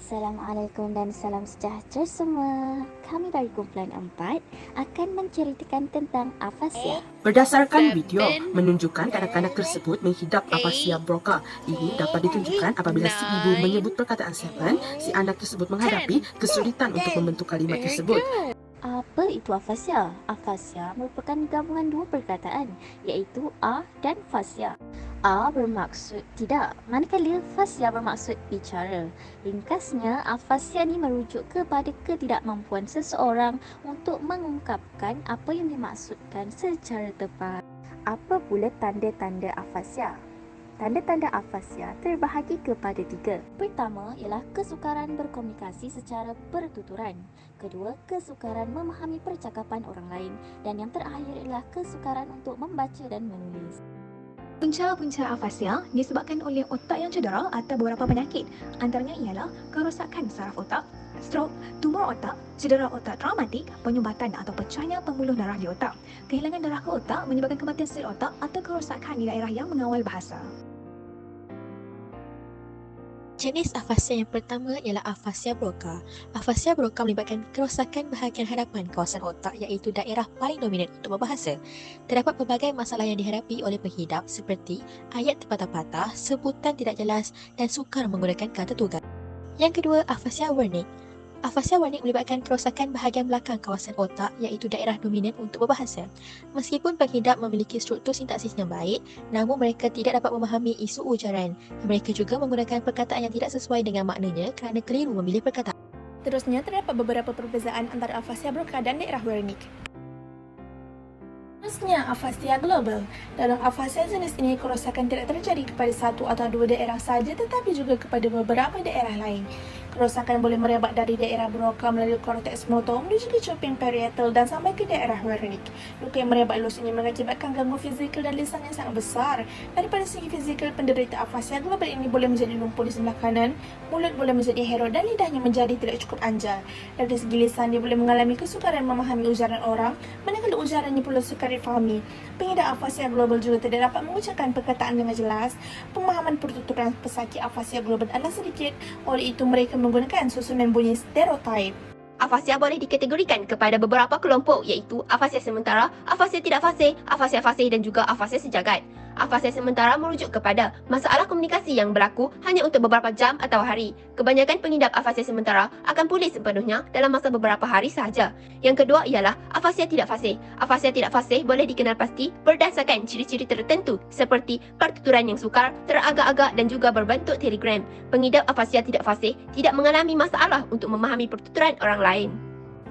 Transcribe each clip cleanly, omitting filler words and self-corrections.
Assalamualaikum dan salam sejahtera semua. Kami dari kumpulan 4 akan menceritakan tentang afasia. Berdasarkan video menunjukkan kanak-kanak tersebut menghidap afasia broca. Ini dapat ditunjukkan apabila si ibu menyebut perkataan 7, si anak tersebut menghadapi kesulitan untuk membentuk kalimat tersebut. Apa itu afasia? Afasia merupakan gabungan dua perkataan, iaitu a dan fasia. A bermaksud tidak, manakala fasia bermaksud bicara. Ringkasnya, afasia ni merujuk kepada ketidakmampuan seseorang untuk mengungkapkan apa yang dimaksudkan secara tepat. Apa pula tanda-tanda afasia? Tanda-tanda afasia terbahagi kepada 3. Pertama ialah kesukaran berkomunikasi secara bertuturan. Kedua, kesukaran memahami percakapan orang lain. Dan yang terakhir ialah kesukaran untuk membaca dan menulis. Punca-punca afasia disebabkan oleh otak yang cedera atau beberapa penyakit. Antaranya ialah kerosakan saraf otak, strok, tumor otak, cedera otak traumatik, penyumbatan atau pecahnya pembuluh darah di otak. Kehilangan darah ke otak menyebabkan kematian sel otak atau kerosakan di daerah yang mengawal bahasa. Jenis afasia yang pertama ialah afasia broca. Afasia broca melibatkan kerosakan bahagian hadapan kawasan otak iaitu daerah paling dominan untuk berbahasa. Terdapat pelbagai masalah yang dihadapi oleh penghidap seperti ayat terpatah-patah, sebutan tidak jelas dan sukar menggunakan kata tugas. Yang kedua, afasia Wernicke. Afasia Wernicke melibatkan kerosakan bahagian belakang kawasan otak iaitu daerah dominan untuk berbahasa. Meskipun penghidap memiliki struktur sintaksis yang baik, namun mereka tidak dapat memahami isu ujaran. Mereka juga menggunakan perkataan yang tidak sesuai dengan maknanya kerana keliru memilih perkataan. Seterusnya, terdapat beberapa perbezaan antara afasia broca dan daerah Wernicke. Seterusnya, afasia global. Dalam afasia jenis ini, kerosakan tidak terjadi kepada satu atau dua daerah sahaja tetapi juga kepada beberapa daerah lain. Kerosakan boleh merebak dari daerah broca melalui korteks motor menuju ke coping parietal dan sampai ke daerah Wernicke. Luka yang merebak luas ini mengakibatkan gangguan fizikal dan lisan yang sangat besar. Daripada segi fizikal, penderita afasia global ini boleh menjadi lumpuh di sebelah kanan, mulut boleh menjadi herot dan lidahnya menjadi tidak cukup anjal. Dari segi lisan, dia boleh mengalami kesukaran memahami ujaran orang, manakala ujarannya perlu sukar difahami. Pengidap afasia global juga tidak dapat mengucapkan perkataan dengan jelas. Pemahaman pertuturan pesakit afasia global adalah sedikit, oleh itu mereka menggunakan susunan bunyi stereotip. Afasia boleh dikategorikan kepada beberapa kelompok iaitu afasia sementara, afasia tidak fasih, afasia fasih dan juga afasia sejagat. Afasia sementara merujuk kepada masalah komunikasi yang berlaku hanya untuk beberapa jam atau hari. Kebanyakan pengidap afasia sementara akan pulih sepenuhnya dalam masa beberapa hari sahaja. Yang kedua ialah afasia tidak fasih. Afasia tidak fasih boleh dikenal pasti berdasarkan ciri-ciri tertentu seperti pertuturan yang sukar, teragak-agak dan juga berbentuk telegram. Pengidap afasia tidak fasih tidak mengalami masalah untuk memahami pertuturan orang lain.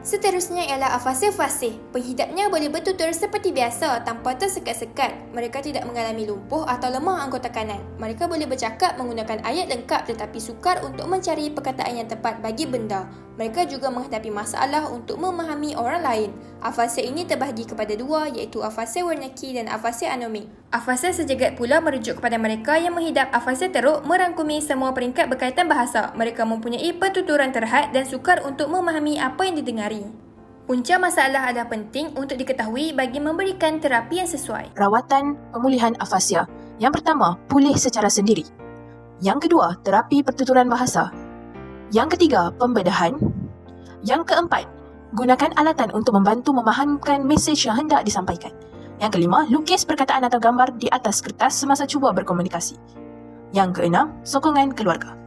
Seterusnya ialah afasia fasih. Penghidapnya boleh bertutur seperti biasa tanpa tersekat-sekat. Mereka tidak mengalami lumpuh atau lemah anggota kanan. Mereka boleh bercakap menggunakan ayat lengkap tetapi sukar untuk mencari perkataan yang tepat bagi benda. Mereka juga menghadapi masalah untuk memahami orang lain. Afasia ini terbahagi kepada dua iaitu afasia Wernicke dan afasia anomik. Afasia sejagat pula merujuk kepada mereka yang menghidap afasia teruk merangkumi semua peringkat berkaitan bahasa. Mereka mempunyai pertuturan terhad dan sukar untuk memahami apa yang didengari. Punca masalah adalah penting untuk diketahui bagi memberikan terapi yang sesuai. Rawatan pemulihan afasia. Yang pertama, pulih secara sendiri. Yang kedua, terapi pertuturan bahasa. Yang ketiga, pembedahan. Yang keempat, gunakan alatan untuk membantu memahamkan mesej yang hendak disampaikan. Yang kelima, lukis perkataan atau gambar di atas kertas semasa cuba berkomunikasi. Yang keenam, sokongan keluarga.